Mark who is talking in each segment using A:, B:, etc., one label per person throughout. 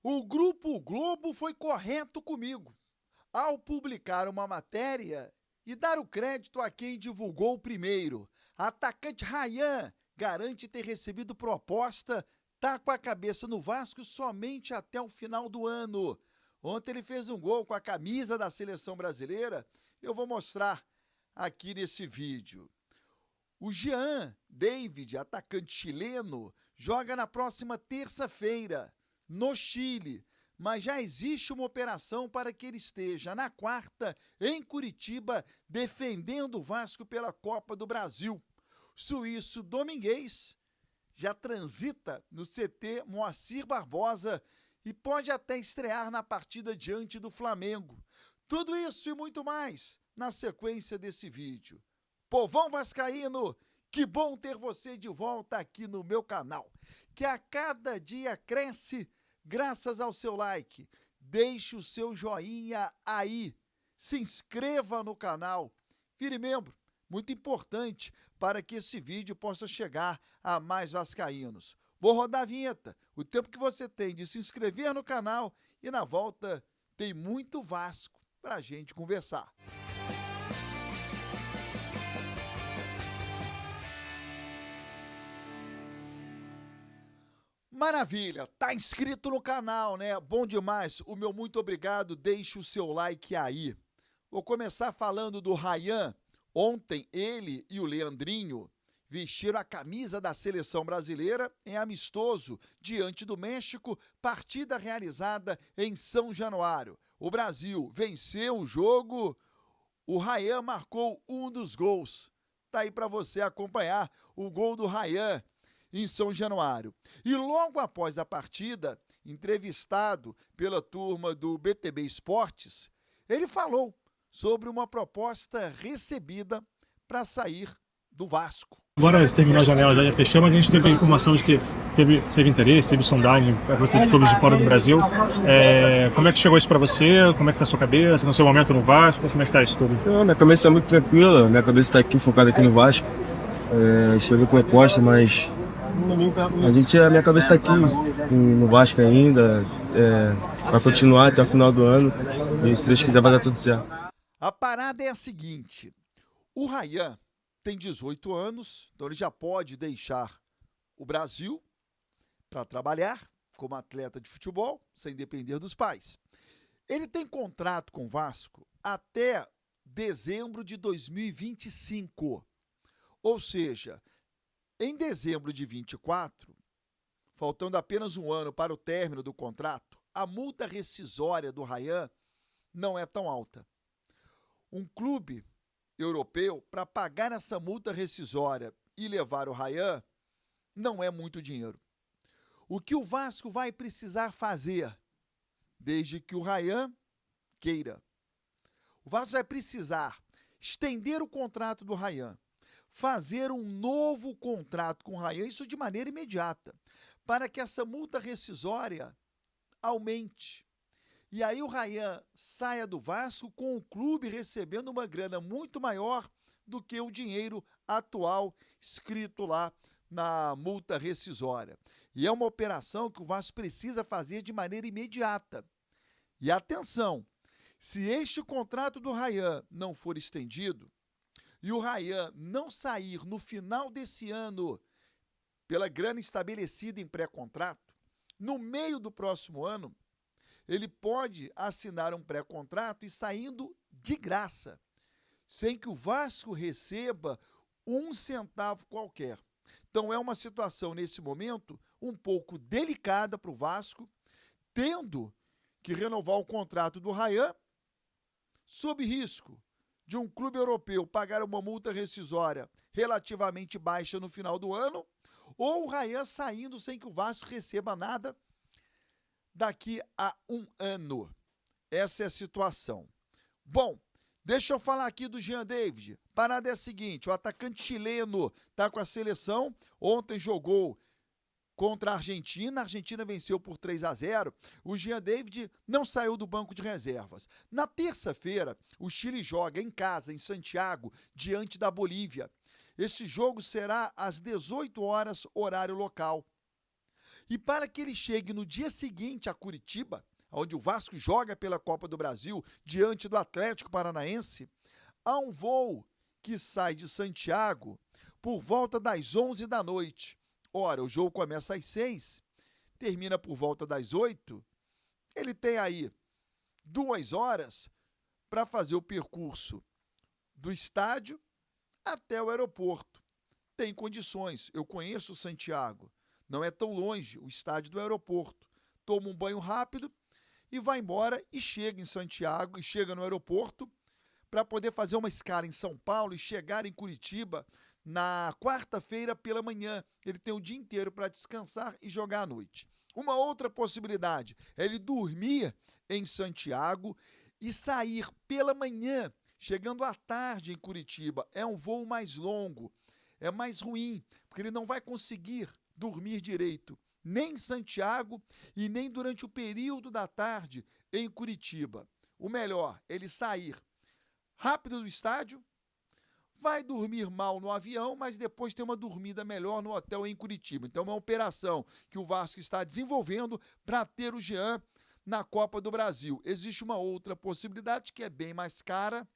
A: O Grupo Globo foi correto comigo ao publicar uma matéria e dar o crédito a quem divulgou primeiro. Atacante Ryan garante ter recebido proposta, tá com a cabeça no Vasco somente até o final do ano. Ontem ele fez um gol com a camisa da seleção brasileira. Eu vou mostrar aqui nesse vídeo. O Jean David, atacante chileno, joga na próxima terça-feira, no Chile, mas já existe uma operação para que ele esteja na quarta, em Curitiba, defendendo o Vasco pela Copa do Brasil. Suíço Domingues já transita no CT Moacir Barbosa e pode até estrear na partida diante do Flamengo. Tudo isso e muito mais na sequência desse vídeo. Povão vascaíno, que bom ter você de volta aqui no meu canal, que a cada dia cresce graças ao seu like. Deixe o seu joinha aí, se inscreva no canal, vire membro, muito importante para que esse vídeo possa chegar a mais vascaínos. Vou rodar a vinheta, o tempo que você tem de se inscrever no canal e na volta tem muito Vasco para a gente conversar. Maravilha, tá inscrito no canal, né? Bom demais, o meu muito obrigado, deixe o seu like aí. Vou começar falando do Ryan. Ontem ele e o Leandrinho vestiram a camisa da seleção brasileira em amistoso diante do México, partida realizada em São Januário. O Brasil venceu o jogo, o Ryan marcou um dos gols. Tá aí para você acompanhar o gol do Ryan em São Januário. E logo após a partida, entrevistado pela turma do BTB Esportes, ele falou sobre uma proposta recebida para sair do Vasco.
B: Agora terminou a janela, já fechou, mas a gente teve a informação de que teve interesse, teve sondagem para você de clubes de fora do Brasil. Como é que chegou isso para você? Como é que tá a sua cabeça? No seu momento no Vasco? Como é que tá isso tudo?
C: Minha cabeça é muito tranquila, minha cabeça está aqui focada aqui no Vasco. Chegou proposta, mas minha cabeça está aqui no Vasco ainda, para continuar até o final do ano. E se Deus quiser vai dar tudo certo.
A: A parada é a seguinte: o Ryan tem 18 anos, então ele já pode deixar o Brasil para trabalhar como atleta de futebol, sem depender dos pais. Ele tem contrato com o Vasco até dezembro de 2025. Ou seja, em dezembro de 24, faltando apenas um ano para o término do contrato, a multa rescisória do Ryan não é tão alta. Um clube europeu, para pagar essa multa rescisória e levar o Ryan, não é muito dinheiro. O que o Vasco vai precisar fazer, desde que o Ryan queira? O Vasco vai precisar estender o contrato do Ryan, fazer um novo contrato com o Ryan, isso de maneira imediata, para que essa multa rescisória aumente. E aí o Ryan saia do Vasco com o clube recebendo uma grana muito maior do que o dinheiro atual escrito lá na multa rescisória. E é uma operação que o Vasco precisa fazer de maneira imediata. E atenção, se este contrato do Ryan não for estendido e o Ryan não sair no final desse ano pela grana estabelecida em pré-contrato, no meio do próximo ano, ele pode assinar um pré-contrato e saindo de graça, sem que o Vasco receba um centavo qualquer. Então é uma situação, nesse momento, um pouco delicada para o Vasco, tendo que renovar o contrato do Ryan, sob risco de um clube europeu pagar uma multa rescisória relativamente baixa no final do ano, ou o Ryan saindo sem que o Vasco receba nada daqui a um ano. Essa é a situação. Bom, deixa eu falar aqui do Jean David. Parada é a seguinte: o atacante chileno está com a seleção. Ontem jogou contra a Argentina venceu por 3-0. O Jean David não saiu do banco de reservas. Na terça-feira, o Chile joga em casa, em Santiago, diante da Bolívia. Esse jogo será às 18 horas, horário local. E para que ele chegue no dia seguinte a Curitiba, onde o Vasco joga pela Copa do Brasil diante do Atlético Paranaense, há um voo que sai de Santiago por volta das 11 da noite. Ora, o jogo começa às 6, termina por volta das 8. Ele tem aí 2 horas para fazer o percurso do estádio até o aeroporto. Tem condições, eu conheço Santiago, não é tão longe o estádio do aeroporto. Toma um banho rápido e vai embora e chega em Santiago e chega no aeroporto para poder fazer uma escala em São Paulo e chegar em Curitiba na quarta-feira pela manhã. Ele tem o dia inteiro para descansar e jogar à noite. Uma outra possibilidade é ele dormir em Santiago e sair pela manhã, chegando à tarde em Curitiba. É um voo mais longo, é mais ruim, porque ele não vai conseguir dormir direito, nem em Santiago e nem durante o período da tarde em Curitiba. O melhor, ele sair rápido do estádio, vai dormir mal no avião, mas depois ter uma dormida melhor no hotel em Curitiba. Então é uma operação que o Vasco está desenvolvendo para ter o Jean na Copa do Brasil. Existe uma outra possibilidade que é bem mais cara,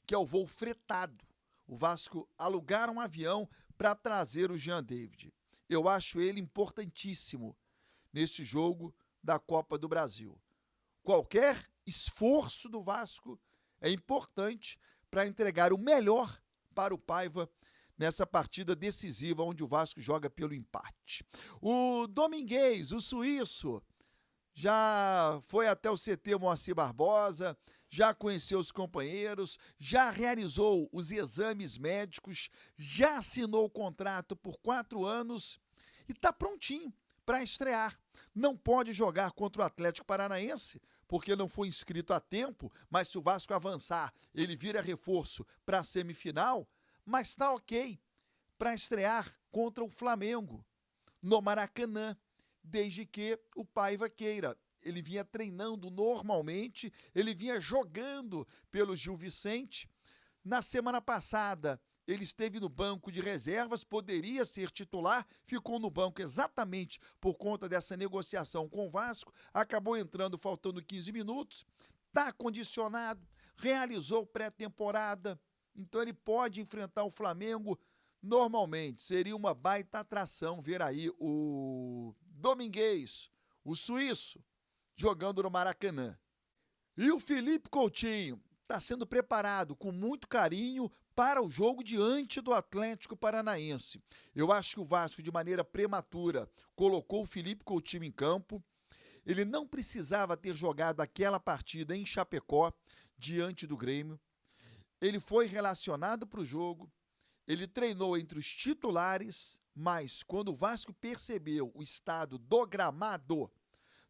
A: que é o voo fretado. O Vasco alugar um avião para trazer o Jean David. Eu acho ele importantíssimo neste jogo da Copa do Brasil. Qualquer esforço do Vasco é importante para entregar o melhor para o Paiva nessa partida decisiva onde o Vasco joga pelo empate. O Domingues, o suíço, já foi até o CT Moacir Barbosa, já conheceu os companheiros, já realizou os exames médicos, já assinou o contrato por 4 anos e está prontinho para estrear. Não pode jogar contra o Atlético Paranaense, porque não foi inscrito a tempo, mas se o Vasco avançar, ele vira reforço para a semifinal, mas está ok para estrear contra o Flamengo no Maracanã, desde que o Paiva queira. Ele vinha treinando normalmente, ele vinha jogando pelo Gil Vicente. Na semana passada, ele esteve no banco de reservas, poderia ser titular, ficou no banco exatamente por conta dessa negociação com o Vasco, acabou entrando faltando 15 minutos, está condicionado, realizou pré-temporada, então ele pode enfrentar o Flamengo normalmente. Seria uma baita atração ver aí o Domingues, o suíço, jogando no Maracanã. E o Felipe Coutinho está sendo preparado com muito carinho para o jogo diante do Atlético Paranaense. Eu acho que o Vasco, de maneira prematura, colocou o Felipe Coutinho em campo. Ele não precisava ter jogado aquela partida em Chapecó, diante do Grêmio. Ele foi relacionado para o jogo, ele treinou entre os titulares, mas quando o Vasco percebeu o estado do gramado,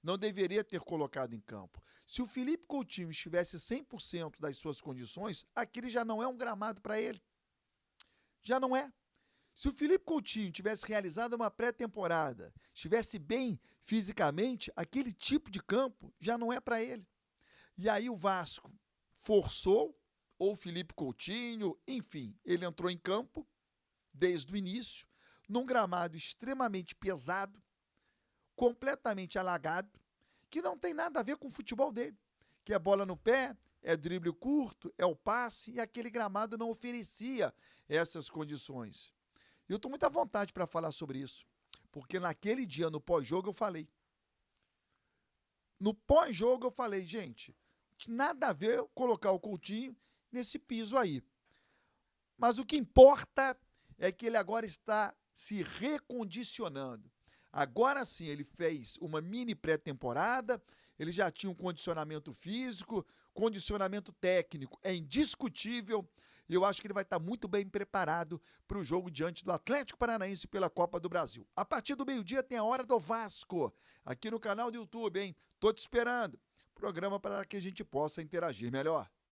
A: não deveria ter colocado em campo. Se o Felipe Coutinho estivesse 100% das suas condições, aquele já não é um gramado para ele. Já não é. Se o Felipe Coutinho tivesse realizado uma pré-temporada, estivesse bem fisicamente, aquele tipo de campo já não é para ele. E aí o Vasco forçou, ou o Felipe Coutinho, enfim, ele entrou em campo desde o início, num gramado extremamente pesado, completamente alagado, que não tem nada a ver com o futebol dele, que é bola no pé, é drible curto, é o passe, e aquele gramado não oferecia essas condições. Eu estou muito à vontade para falar sobre isso, porque naquele dia, no pós-jogo, eu falei. No pós-jogo, eu falei, gente, nada a ver colocar o Coutinho nesse piso aí. Mas o que importa é que ele agora está se recondicionando. Agora sim, ele fez uma mini pré-temporada, ele já tinha um condicionamento físico, condicionamento técnico é indiscutível, e eu acho que ele vai estar muito bem preparado para o jogo diante do Atlético Paranaense pela Copa do Brasil. A partir do meio-dia tem a Hora do Vasco, aqui no canal do YouTube, hein? Tô te esperando. Programa para que a gente possa interagir melhor.